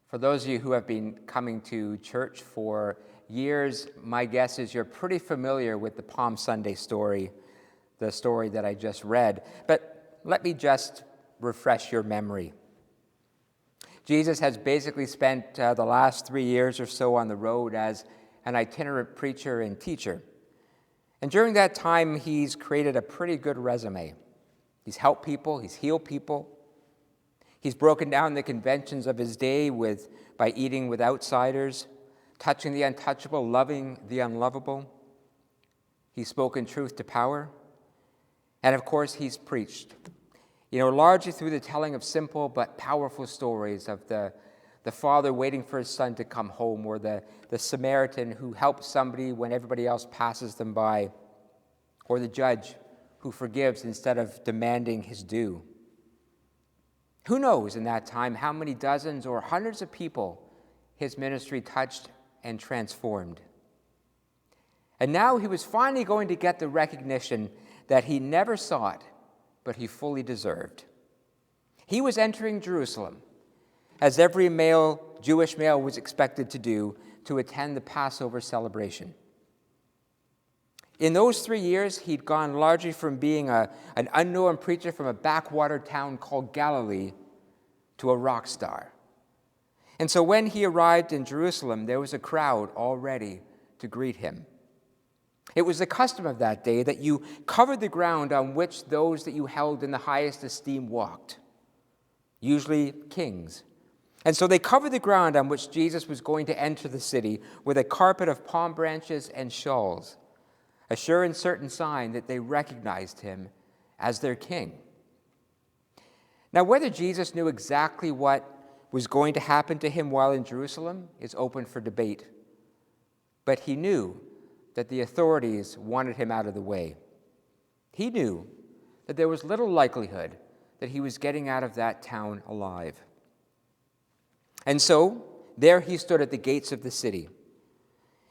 For those of you who have been coming to church for years, my guess is you're pretty familiar with the Palm Sunday story, the story that I just read. But let me just refresh your memory. Jesus has basically spent the last 3 years or so on the road as an itinerant preacher and teacher. And during that time, he's created a pretty good resume. He's helped people, he's healed people. He's broken down the conventions of his day by eating with outsiders, touching the untouchable, loving the unlovable. He's spoken truth to power. And of course, he's preached. Largely through the telling of simple but powerful stories of the father waiting for his son to come home, or the Samaritan who helps somebody when everybody else passes them by, or the judge who forgives instead of demanding his due. Who knows in that time how many dozens or hundreds of people his ministry touched and transformed. And now he was finally going to get the recognition that he never sought, but he fully deserved. He was entering Jerusalem, as every Jewish male was expected to do, to attend the Passover celebration. In those 3 years, he'd gone largely from being an unknown preacher from a backwater town called Galilee to a rock star. And so when he arrived in Jerusalem, there was a crowd all ready to greet him. It was the custom of that day that you covered the ground on which those that you held in the highest esteem walked, usually kings. And so they covered the ground on which Jesus was going to enter the city with a carpet of palm branches and shawls, a sure and certain sign that they recognized him as their king. Now, whether Jesus knew exactly what was going to happen to him while in Jerusalem is open for debate, but he knew that the authorities wanted him out of the way. He knew that there was little likelihood that he was getting out of that town alive. And so, there he stood at the gates of the city.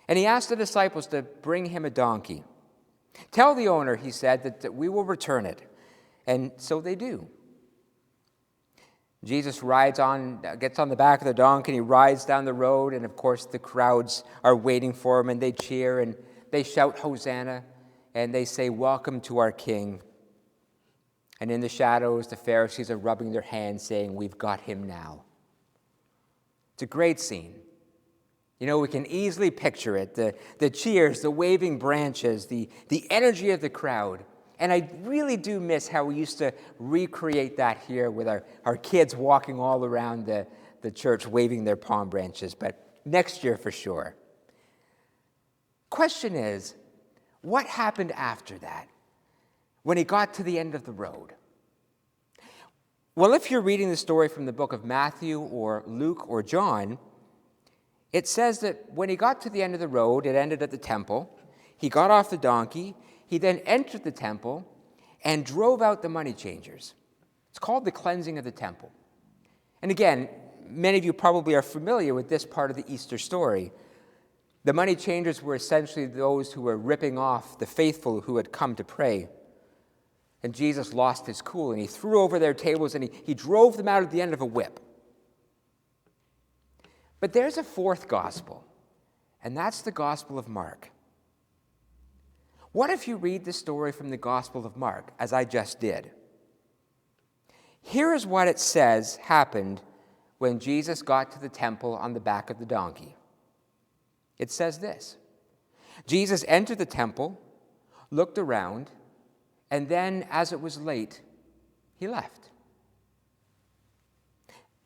And he asked the disciples to bring him a donkey. Tell the owner, he said, that we will return it. And so they do. Jesus gets on the back of the donkey, and he rides down the road, and of course the crowds are waiting for him, and they cheer, and they shout, Hosanna, and they say, welcome to our King. And in the shadows, the Pharisees are rubbing their hands, saying, we've got him now. It's a great scene. We can easily picture it, the cheers, the waving branches, the energy of the crowd. And I really do miss how we used to recreate that here with our kids walking all around the church waving their palm branches, but next year for sure. Question is, what happened after that, when he got to the end of the road? Well, if you're reading the story from the book of Matthew or Luke or John, it says that when he got to the end of the road, it ended at the temple. He got off the donkey. He then entered the temple and drove out the money changers. It's called the cleansing of the temple. And again, many of you probably are familiar with this part of the Easter story. The money changers were essentially those who were ripping off the faithful who had come to pray. And Jesus lost his cool, and he threw over their tables, and he drove them out at the end of a whip. But there's a fourth gospel, and that's the Gospel of Mark. What if you read the story from the Gospel of Mark, as I just did? Here is what it says happened when Jesus got to the temple on the back of the donkey. It says this: Jesus entered the temple, looked around, and then, as it was late, he left.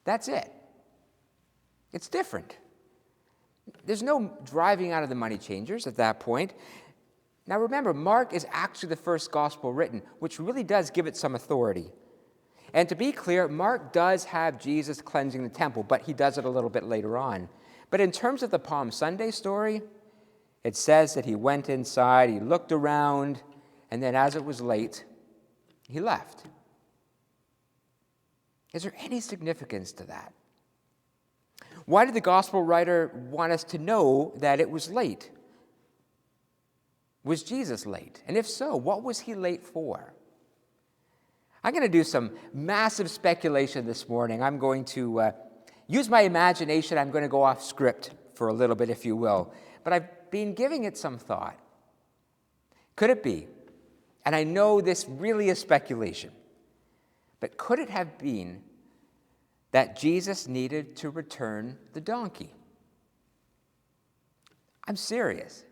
That's it. It's different. There's no driving out of the money changers at that point. Now remember, Mark is actually the first gospel written, which really does give it some authority. And to be clear, Mark does have Jesus cleansing the temple, but he does it a little bit later on. But in terms of the Palm Sunday story, it says that he went inside, he looked around, and then as it was late, he left. Is there any significance to that? Why did the gospel writer want us to know that it was late? Was Jesus late? And if so, what was he late for? I'm going to do some massive speculation this morning. I'm going to use my imagination. I'm going to go off script for a little bit, if you will. But I've been giving it some thought. Could it be, and I know this really is speculation, but could it have been that Jesus needed to return the donkey? I'm serious.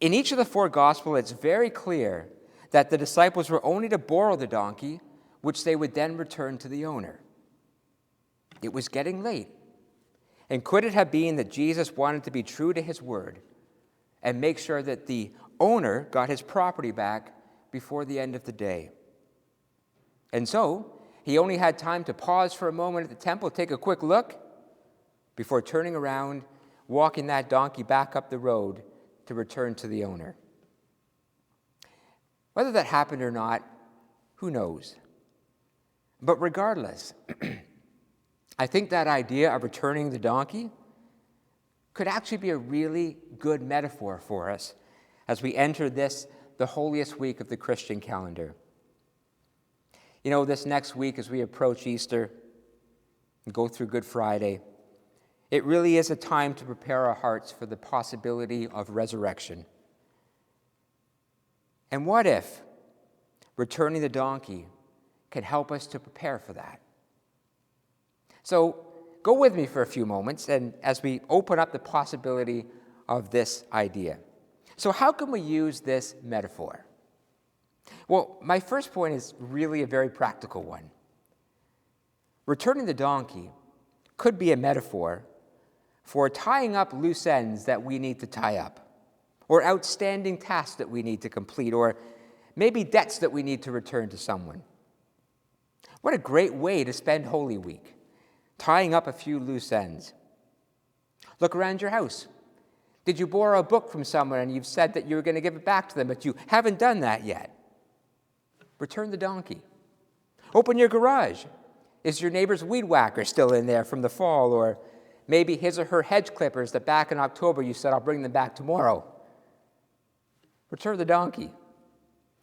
In each of the 4 Gospels, it's very clear that the disciples were only to borrow the donkey, which they would then return to the owner. It was getting late. And could it have been that Jesus wanted to be true to his word and make sure that the owner got his property back before the end of the day? And so, he only had time to pause for a moment at the temple, take a quick look, before turning around, walking that donkey back up the road to return to the owner. Whether that happened or not, who knows? But regardless, I think that idea of returning the donkey could actually be a really good metaphor for us as we enter this, the holiest week of the Christian calendar. You know, this next week as we approach Easter and go through Good Friday, it really is a time to prepare our hearts for the possibility of resurrection. And what if returning the donkey can help us to prepare for that? So go with me for a few moments and as we open up the possibility of this idea. So how can we use this metaphor? Well, my first point is really a very practical one. Returning the donkey could be a metaphor for tying up loose ends that we need to tie up, or outstanding tasks that we need to complete, or maybe debts that we need to return to someone. What a great way to spend Holy Week, tying up a few loose ends. Look around your house. Did you borrow a book from someone and you've said that you were going to give it back to them, but you haven't done that yet? Return the donkey. Open your garage. Is your neighbor's weed whacker still in there from the fall, or maybe his or her hedge clippers that back in October you said, I'll bring them back tomorrow? Return the donkey.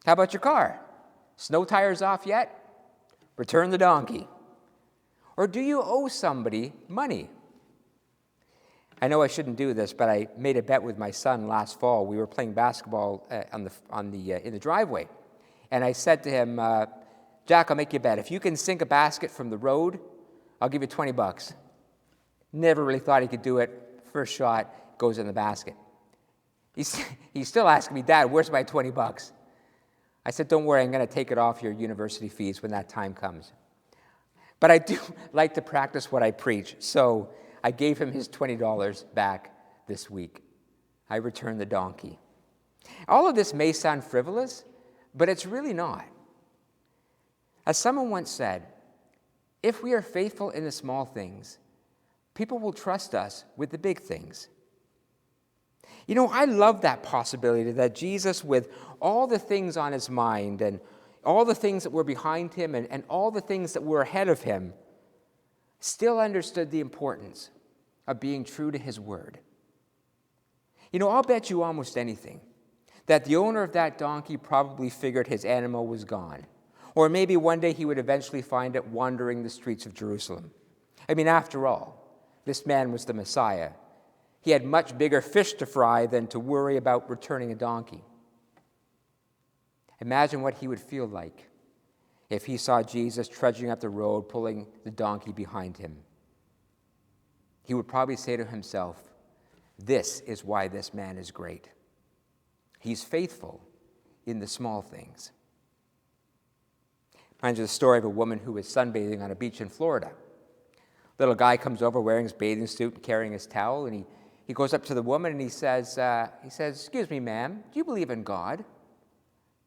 How about your car? Snow tires off yet? Return the donkey. Or do you owe somebody money? I know I shouldn't do this, but I made a bet with my son last fall. We were playing basketball in the driveway. And I said to him, Jack, I'll make you a bet. If you can sink a basket from the road, I'll give you $20. Never really thought he could do it. First shot goes in the basket. He's still asking me, Dad, where's my $20? I said, don't worry, I'm going to take it off your university fees when that time comes. But I do like to practice what I preach, so I gave him his $20 back this week. I returned the donkey. All of this may sound frivolous, but it's really not. As someone once said, if we are faithful in the small things, people will trust us with the big things. You know, I love that possibility that Jesus, with all the things on his mind and all the things that were behind him and all the things that were ahead of him, still understood the importance of being true to his word. You know, I'll bet you almost anything that the owner of that donkey probably figured his animal was gone. Or maybe one day he would eventually find it wandering the streets of Jerusalem. I mean, after all, this man was the Messiah. He had much bigger fish to fry than to worry about returning a donkey. Imagine what he would feel like if he saw Jesus trudging up the road, pulling the donkey behind him. He would probably say to himself, this is why this man is great. He's faithful in the small things. Reminds me of the story of a woman who was sunbathing on a beach in Florida. Little guy comes over wearing his bathing suit and carrying his towel, and he goes up to the woman and he says, excuse me, ma'am, do you believe in God?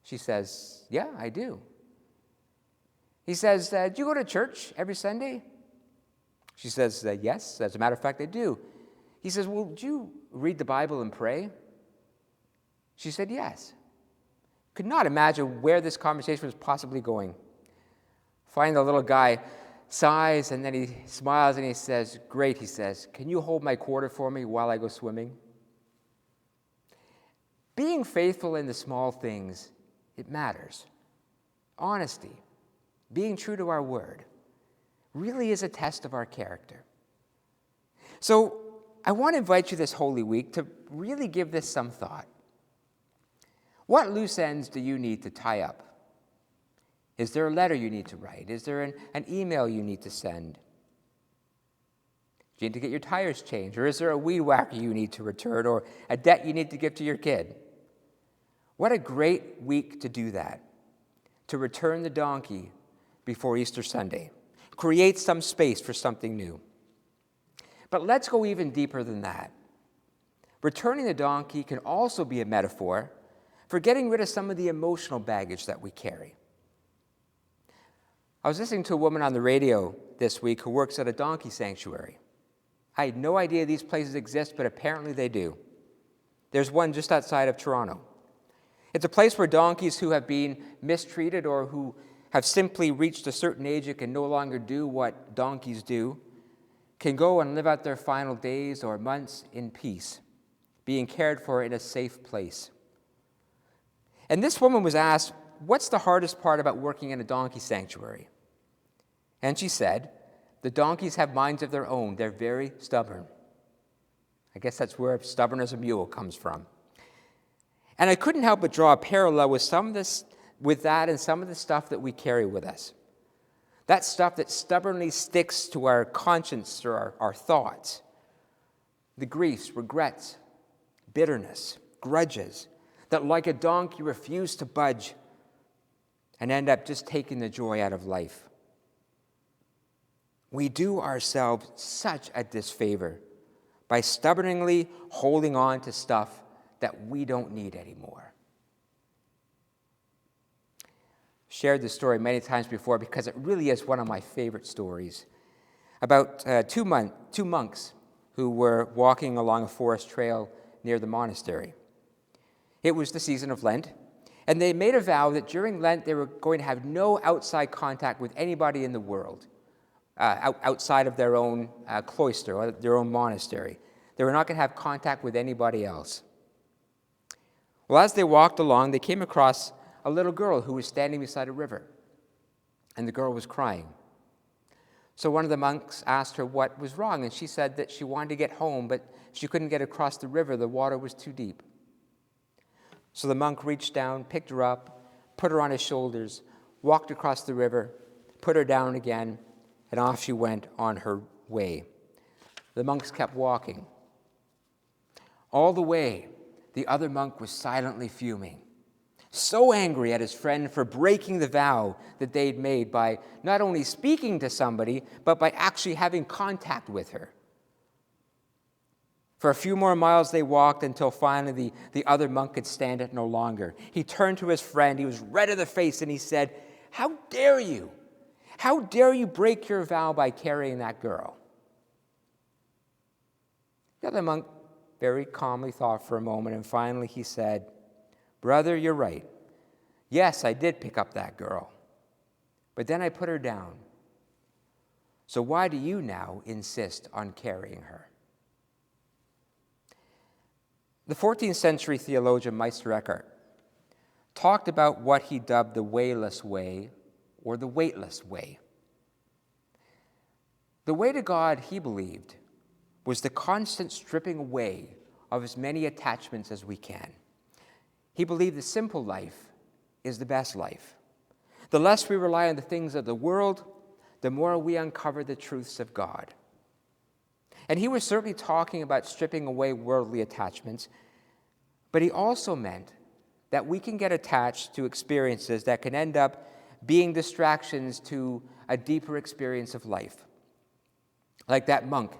She says, yeah, I do. He says, do you go to church every Sunday? She says, yes, as a matter of fact, I do. He says, well, do you read the Bible and pray? She said, yes. Could not imagine where this conversation was possibly going. Finally, the little guy sighs, and then he smiles and he says, great, he says, can you hold my quarter for me while I go swimming? Being faithful in the small things, it matters. Honesty, being true to our word, really is a test of our character. So I want to invite you this Holy Week to really give this some thought. What loose ends do you need to tie up? Is there a letter you need to write? Is there an email you need to send? Do you need to get your tires changed? Or is there a weed whacker you need to return? Or a debt you need to give to your kid? What a great week to do that. To return the donkey before Easter Sunday. Create some space for something new. But let's go even deeper than that. Returning the donkey can also be a metaphor for getting rid of some of the emotional baggage that we carry. I was listening to a woman on the radio this week who works at a donkey sanctuary. I had no idea these places exist, but apparently they do. There's one just outside of Toronto. It's a place where donkeys who have been mistreated or who have simply reached a certain age and can no longer do what donkeys do can go and live out their final days or months in peace, being cared for in a safe place. And this woman was asked, what's the hardest part about working in a donkey sanctuary? And she said, the donkeys have minds of their own. They're very stubborn. I guess that's where stubborn as a mule comes from. And I couldn't help but draw a parallel with that and some of the stuff that we carry with us. That stuff that stubbornly sticks to our conscience or our thoughts. The griefs, regrets, bitterness, grudges, that like a donkey refuse to budge and end up just taking the joy out of life. We do ourselves such a disfavor by stubbornly holding on to stuff that we don't need anymore. Shared this story many times before because it really is one of my favorite stories about two monks who were walking along a forest trail near the monastery. It was the season of Lent, and they made a vow that during Lent they were going to have no outside contact with anybody in the world, outside of their own cloister or their own monastery. They were not going to have contact with anybody else. Well, as they walked along, they came across a little girl who was standing beside a river, and the girl was crying. So one of the monks asked her what was wrong, and she said that she wanted to get home, but she couldn't get across the river. The water was too deep. So the monk reached down, picked her up, put her on his shoulders, walked across the river, put her down again, and off she went on her way. The monks kept walking. All the way, the other monk was silently fuming, so angry at his friend for breaking the vow that they'd made by not only speaking to somebody, but by actually having contact with her. For a few more miles they walked until finally the other monk could stand it no longer. He turned to his friend, he was red in the face, and he said, "How dare you? How dare you break your vow by carrying that girl?" The other monk very calmly thought for a moment, and finally he said, "Brother, you're right. Yes, I did pick up that girl, but then I put her down. So why do you now insist on carrying her?" The 14th century theologian Meister Eckhart talked about what he dubbed the wayless way or the weightless way. The way to God, he believed, was the constant stripping away of as many attachments as we can. He believed the simple life is the best life. The less we rely on the things of the world, the more we uncover the truths of God. And he was certainly talking about stripping away worldly attachments, but he also meant that we can get attached to experiences that can end up being distractions to a deeper experience of life. Like that monk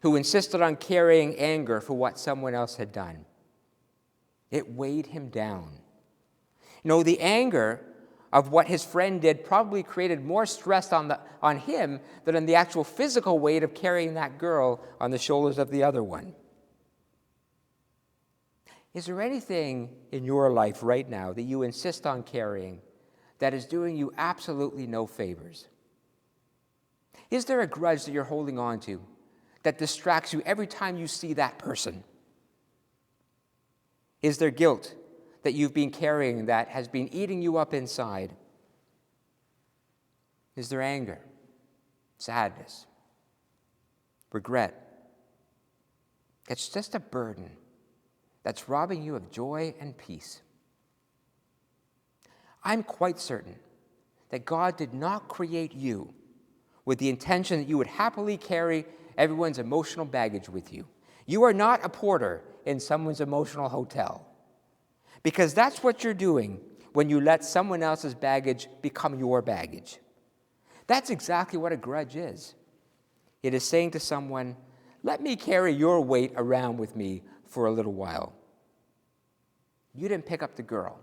who insisted on carrying anger for what someone else had done. It weighed him down. You know, the anger of what his friend did probably created more stress on him than on the actual physical weight of carrying that girl on the shoulders of the other one. Is there anything in your life right now that you insist on carrying that is doing you absolutely no favors? Is there a grudge that you're holding on to that distracts you every time you see that person? Is there guilt that you've been carrying that has been eating you up inside? Is there anger, sadness, regret, It's just a burden that's robbing you of joy and peace. I'm quite certain that God did not create you with the intention that you would happily carry everyone's emotional baggage with you. You are not a porter in someone's emotional hotel, because that's what you're doing when you let someone else's baggage become your baggage. That's exactly what a grudge is. It is saying to someone, let me carry your weight around with me for a little while. You didn't pick up the girl,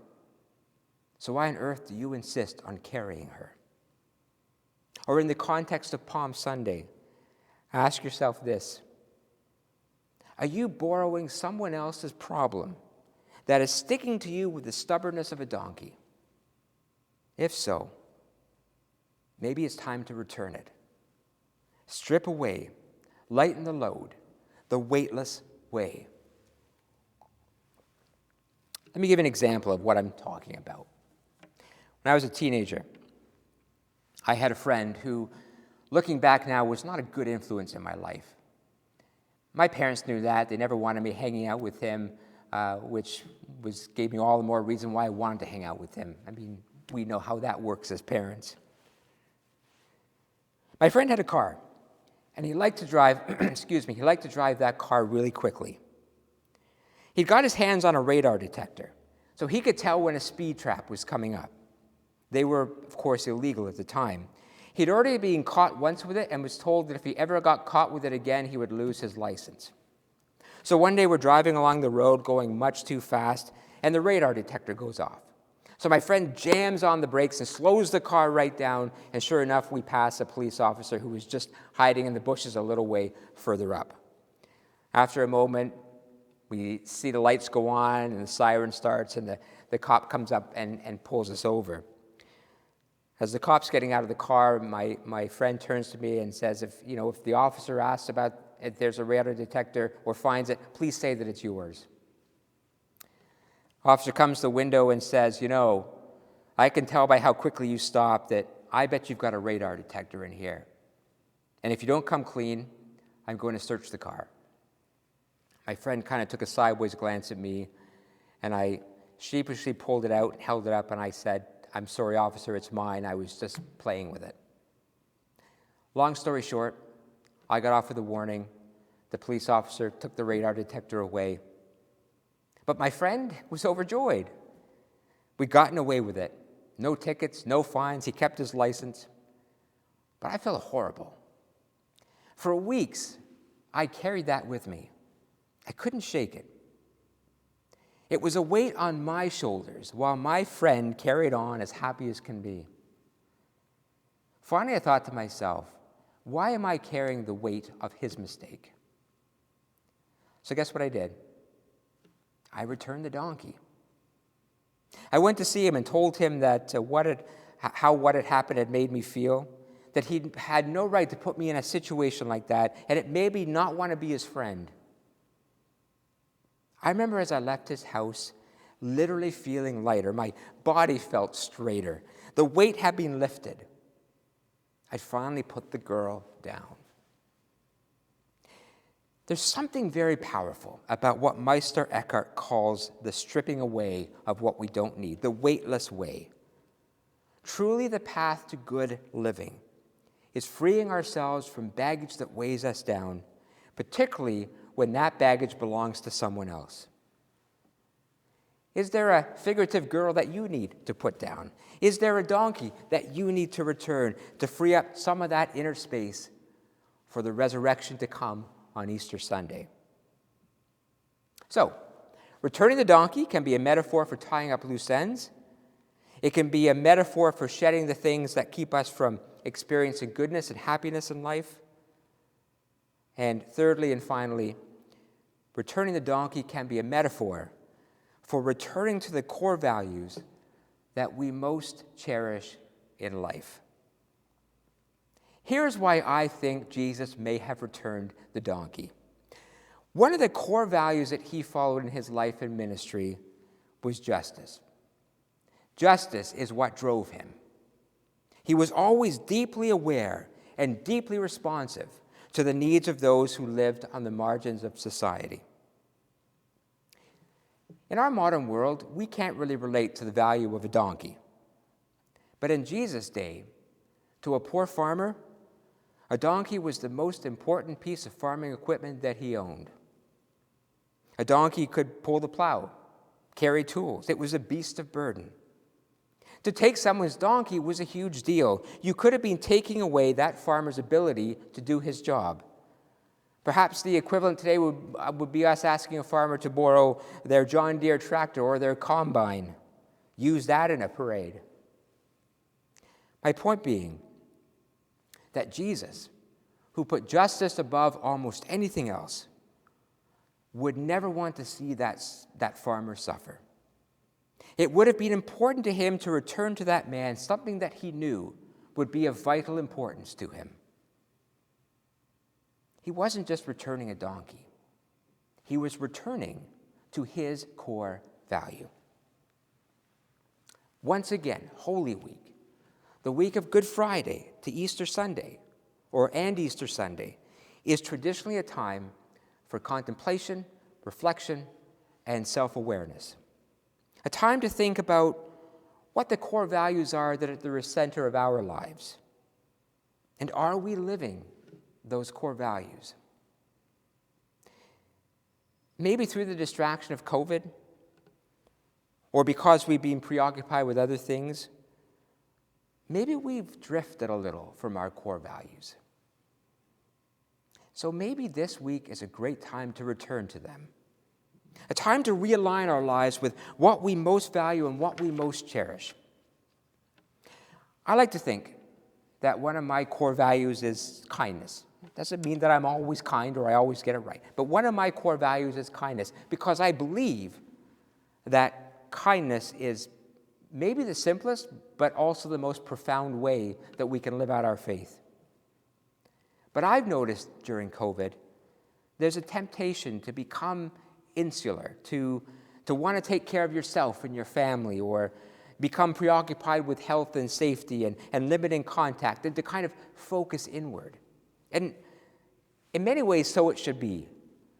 so why on earth do you insist on carrying her? Or in the context of Palm Sunday, ask yourself this: are you borrowing someone else's problem that is sticking to you with the stubbornness of a donkey? If so, maybe it's time to return it. Strip away, lighten the load, the weightless way. Let me give an example of what I'm talking about. When I was a teenager, I had a friend who, looking back now, was not a good influence in my life. My parents knew that. They never wanted me hanging out with him, which gave me all the more reason why I wanted to hang out with him. I mean, we know how that works as parents. My friend had a car, and he liked to drive, he liked to drive that car really quickly. He'd got his hands on a radar detector, so he could tell when a speed trap was coming up. They were, of course, illegal at the time. He'd already been caught once with it and was told that if he ever got caught with it again, he would lose his license. So one day we're driving along the road going much too fast, and the radar detector goes off. So my friend jams on the brakes and slows the car right down, and sure enough, we pass a police officer who was just hiding in the bushes a little way further up. After a moment, we see the lights go on and the siren starts, and the cop comes up and pulls us over. As the cop's getting out of the car, my friend turns to me and says, if the officer asks about if there's a radar detector or finds it, please say that it's yours. Officer comes to the window and says, I can tell by how quickly you stop that I bet you've got a radar detector in here. And if you don't come clean, I'm going to search the car. My friend kind of took a sideways glance at me, and I sheepishly pulled it out, held it up, and I said, I'm sorry, officer, it's mine. I was just playing with it. Long story short, I got off with a warning. The police officer took the radar detector away. But my friend was overjoyed. We'd gotten away with it. No tickets, no fines. He kept his license. But I felt horrible. For weeks, I carried that with me. I couldn't shake it. It was a weight on my shoulders while my friend carried on as happy as can be. Finally, I thought to myself, why am I carrying the weight of his mistake? So guess what I did? I returned the donkey. I went to see him and told him that what had happened had made me feel, that he had no right to put me in a situation like that, and it made me not want to be his friend. I remember as I left his house, literally feeling lighter. My body felt straighter. The weight had been lifted. I finally put the girl down. There's something very powerful about what Meister Eckhart calls the stripping away of what we don't need, the weightless way. Truly, the path to good living is freeing ourselves from baggage that weighs us down, particularly when that baggage belongs to someone else. Is there a figurative girl that you need to put down? Is there a donkey that you need to return to free up some of that inner space for the resurrection to come on Easter Sunday? So, returning the donkey can be a metaphor for tying up loose ends. It can be a metaphor for shedding the things that keep us from experiencing goodness and happiness in life. And thirdly and finally, returning the donkey can be a metaphor for returning to the core values that we most cherish in life. Here's why I think Jesus may have returned the donkey. One of the core values that he followed in his life and ministry was justice. Justice is what drove him. He was always deeply aware and deeply responsive to the needs of those who lived on the margins of society. In our modern world, we can't really relate to the value of a donkey. But in Jesus' day, to a poor farmer, a donkey was the most important piece of farming equipment that he owned. A donkey could pull the plow, carry tools. It was a beast of burden. To take someone's donkey was a huge deal. You could have been taking away that farmer's ability to do his job. Perhaps the equivalent today would be us asking a farmer to borrow their John Deere tractor or their combine. Use that in a parade. My point being that Jesus, who put justice above almost anything else, would never want to see that farmer suffer. It would have been important to him to return to that man something that he knew would be of vital importance to him. He wasn't just returning a donkey. He was returning to his core value. Once again, Holy Week, the week of Good Friday to Easter Sunday, and Easter Sunday, is traditionally a time for contemplation, reflection, and self-awareness. A time to think about what the core values are that are at the center of our lives. And are we living those core values? Maybe through the distraction of COVID, or because we've been preoccupied with other things, maybe we've drifted a little from our core values. So maybe this week is a great time to return to them. A time to realign our lives with what we most value and what we most cherish. I like to think that one of my core values is kindness. It doesn't mean that I'm always kind or I always get it right. But one of my core values is kindness because I believe that kindness is maybe the simplest, but also the most profound way that we can live out our faith. But I've noticed during COVID, there's a temptation to become insular, to want to take care of yourself and your family, or become preoccupied with health and safety and limiting contact, and to kind of focus inward. And in many ways, so it should be.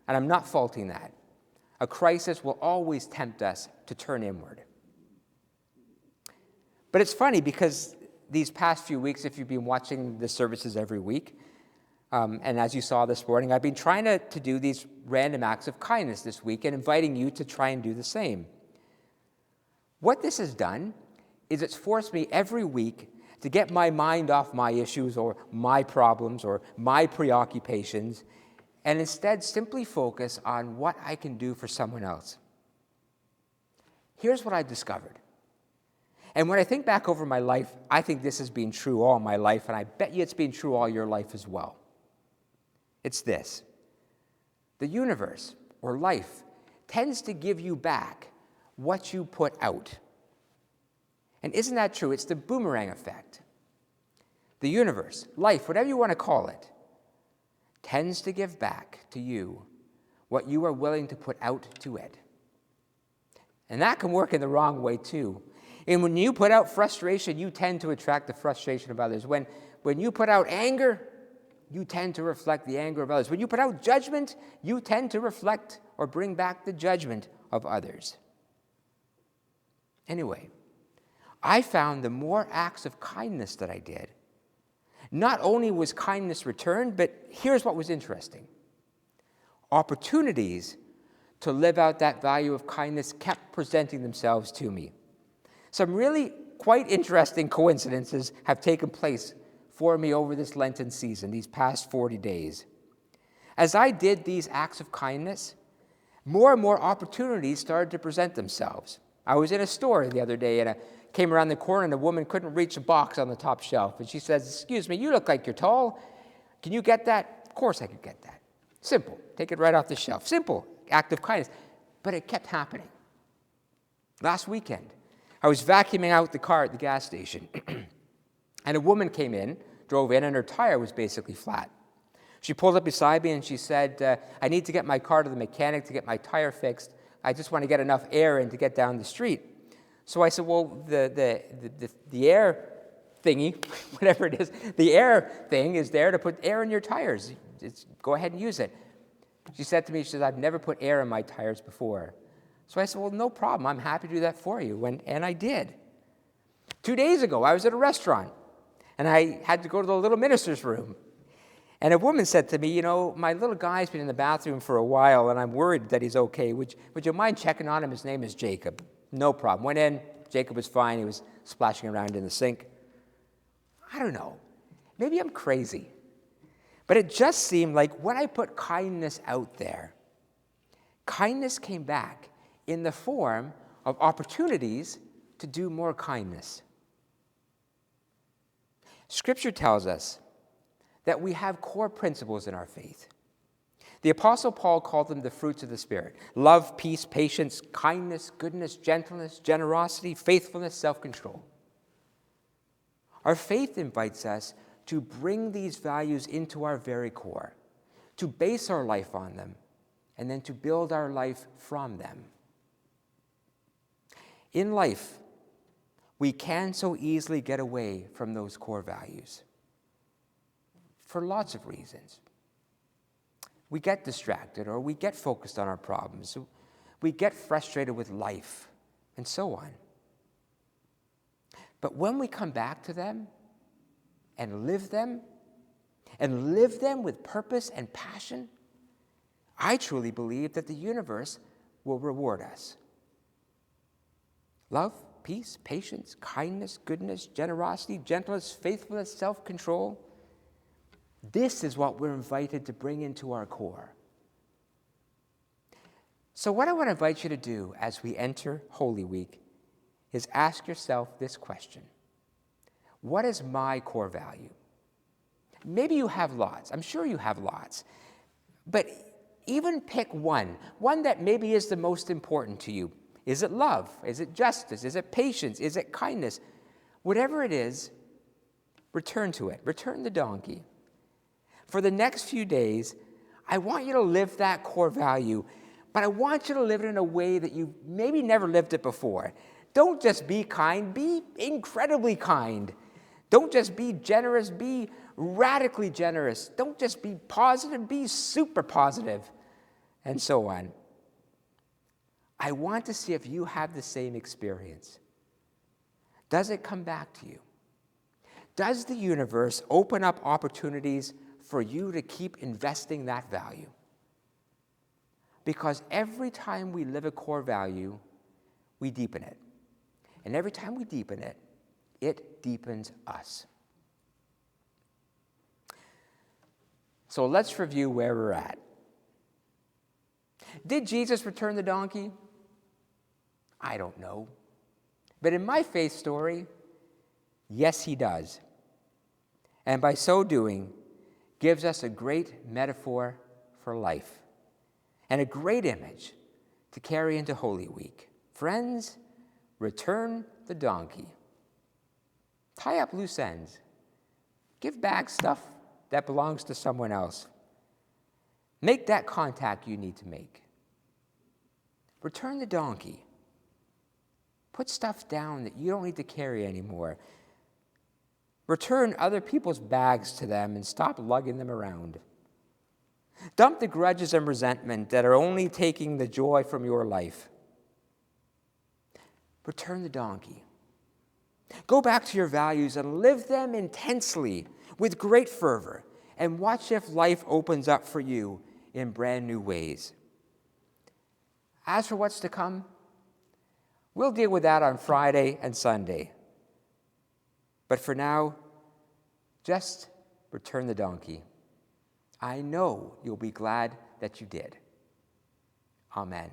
And I'm not faulting that. A crisis will always tempt us to turn inward. But it's funny because these past few weeks, if you've been watching the services every week, and as you saw this morning, I've been trying to do these random acts of kindness this week and inviting you to try and do the same. What this has done is it's forced me every week to get my mind off my issues or my problems or my preoccupations and instead simply focus on what I can do for someone else. Here's what I discovered. And when I think back over my life, I think this has been true all my life, and I bet you it's been true all your life as well. It's this. The universe, or life, tends to give you back what you put out. And isn't that true? It's the boomerang effect. The universe, life, whatever you want to call it, tends to give back to you what you are willing to put out to it. And that can work in the wrong way too. And when you put out frustration, you tend to attract the frustration of others. When you put out anger, you tend to reflect the anger of others. When you put out judgment, you tend to reflect or bring back the judgment of others. Anyway, I found the more acts of kindness that I did, not only was kindness returned, but here's what was interesting. Opportunities to live out that value of kindness kept presenting themselves to me. Some really quite interesting coincidences have taken place for me over this Lenten season, these past 40 days. As I did these acts of kindness, more and more opportunities started to present themselves. I was in a store the other day and I came around the corner and a woman couldn't reach a box on the top shelf. And she says, "Excuse me, you look like you're tall. Can you get that?" Of course I could get that. Simple. Take it right off the shelf. Simple act of kindness. But it kept happening. Last weekend, I was vacuuming out the car at the gas station. And a woman drove in, and her tire was basically flat. She pulled up beside me and she said, "I need to get my car to the mechanic to get my tire fixed. I just want to get enough air in to get down the street." So I said, "Well, the air thingy, whatever it is, the air thing is there to put air in your tires. Just go ahead and use it. She said to me, she says, I've never put air in my tires before. So I said, well, no problem. I'm happy to do that for you. And I did. 2 days ago, I was at a restaurant, and I had to go to the little minister's room. And a woman said to me, you know, my little guy's been in the bathroom for a while, and I'm worried that he's okay. Would you mind checking on him? His name is Jacob. No problem. Went in. Jacob was fine. He was splashing around in the sink. I don't know. Maybe I'm crazy. But it just seemed like when I put kindness out there, kindness came back in the form of opportunities to do more kindness. Scripture tells us that we have core principles in our faith. The Apostle Paul called them the fruits of the Spirit: love, peace, patience, kindness, goodness, gentleness, generosity, faithfulness, self-control. Our faith invites us to bring these values into our very core, to base our life on them, and then to build our life from them. In life, we can so easily get away from those core values for lots of reasons. We get distracted, or we get focused on our problems. We get frustrated with life, and so on. But when we come back to them and live them with purpose and passion, I truly believe that the universe will reward us. Love, peace, patience, kindness, goodness, generosity, gentleness, faithfulness, self-control. This is what we're invited to bring into our core. So what I want to invite you to do as we enter Holy Week is ask yourself this question: what is my core value? Maybe you have lots. I'm sure you have lots. But even pick one that maybe is the most important to you. Is it love? Is it justice? Is it patience? Is it kindness? Whatever it is, return to it. Return the donkey. For the next few days, I want you to live that core value, but I want you to live it in a way that you maybe never lived it before. Don't just be kind, be incredibly kind. Don't just be generous, be radically generous. Don't just be positive, be super positive, and so on. I want to see if you have the same experience. Does it come back to you? Does the universe open up opportunities for you to keep investing that value? Because every time we live a core value, we deepen it. And every time we deepen it, it deepens us. So let's review where we're at. Did Jesus return the donkey? I don't know. But in my faith story, yes, he does. And by so doing, gives us a great metaphor for life and a great image to carry into Holy Week. Friends, return the donkey. Tie up loose ends. Give back stuff that belongs to someone else. Make that contact you need to make. Return the donkey. Put stuff down that you don't need to carry anymore. Return other people's bags to them and stop lugging them around. Dump the grudges and resentment that are only taking the joy from your life. Return the donkey. Go back to your values and live them intensely with great fervor, and watch if life opens up for you in brand new ways. As for what's to come, we'll deal with that on Friday and Sunday. But for now, just return the donkey. I know you'll be glad that you did. Amen.